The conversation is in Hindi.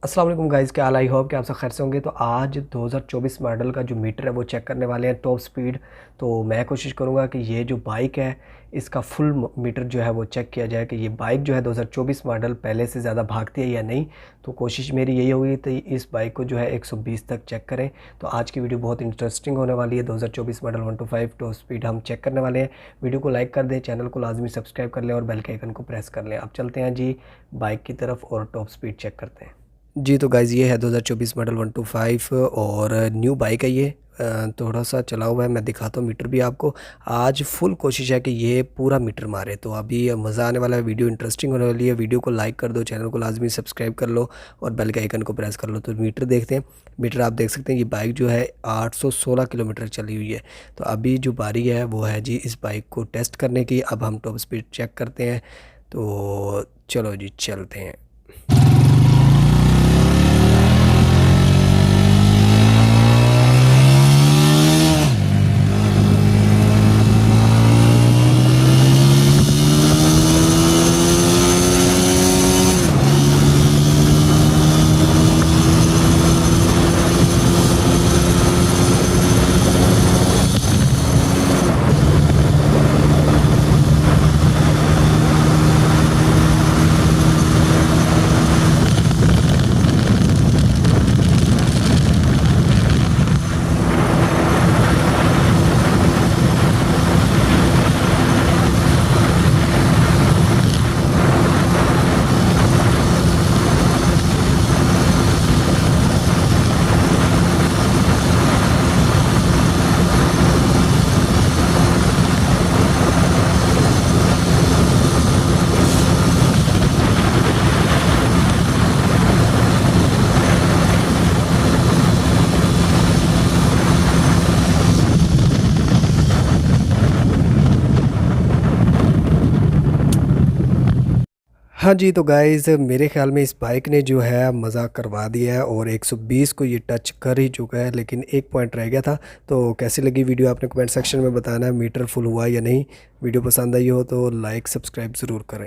अस्सलाम वालेकुम गाइज़, क्या हाल? आई होप कि आप सब खैर से होंगे। तो आज 2024 मॉडल का जो मीटर है वो चेक करने वाले हैं, टॉप स्पीड। तो मैं कोशिश करूंगा कि ये जो बाइक है इसका फुल मीटर जो है वो चेक किया जाए कि ये बाइक जो है 2024 मॉडल पहले से ज़्यादा भागती है या नहीं। तो कोशिश मेरी यही होगी तो इस बाइक को जो है 120 तक चेक करें। तो आज की वीडियो बहुत इंटरेस्टिंग होने वाली है। 2024 मॉडल 125 टॉप स्पीड हम चेक करने वाले हैं। वीडियो को लाइक कर दें, चैनल को लाजमी सब्सक्राइब कर लें और बेल के आइकन को प्रेस कर लें। अब चलते हैं जी बाइक की तरफ और टॉप स्पीड चेक करते हैं। जी तो गाइज़ ये है 2024 मॉडल 125 और न्यू बाइक है ये। थोड़ा सा चला हुआ है, मैं दिखाता हूँ मीटर भी आपको। आज फुल कोशिश है कि ये पूरा मीटर मारे। तो अभी मज़ा आने वाला है, वीडियो इंटरेस्टिंग होने वाली है। वीडियो को लाइक कर दो, चैनल को लाजमी सब्सक्राइब कर लो और बेल के आइकन को प्रेस कर लो। तो मीटर देखते हैं। मीटर आप देख सकते हैं ये बाइक जो है 816 किलोमीटर चली हुई है। तो अभी जो बारी है वो है जी इस बाइक को टेस्ट करने की। अब हम टॉप स्पीड चेक करते हैं। तो चलो जी चलते हैं। हाँ जी, तो गाइज़ मेरे ख़्याल में इस बाइक ने जो है मज़ा करवा दिया है और 120 को ये टच कर ही चुका है, लेकिन एक पॉइंट रह गया था। तो कैसी लगी वीडियो आपने कमेंट सेक्शन में बताना है, मीटर फुल हुआ या नहीं। वीडियो पसंद आई हो तो लाइक सब्सक्राइब ज़रूर करें।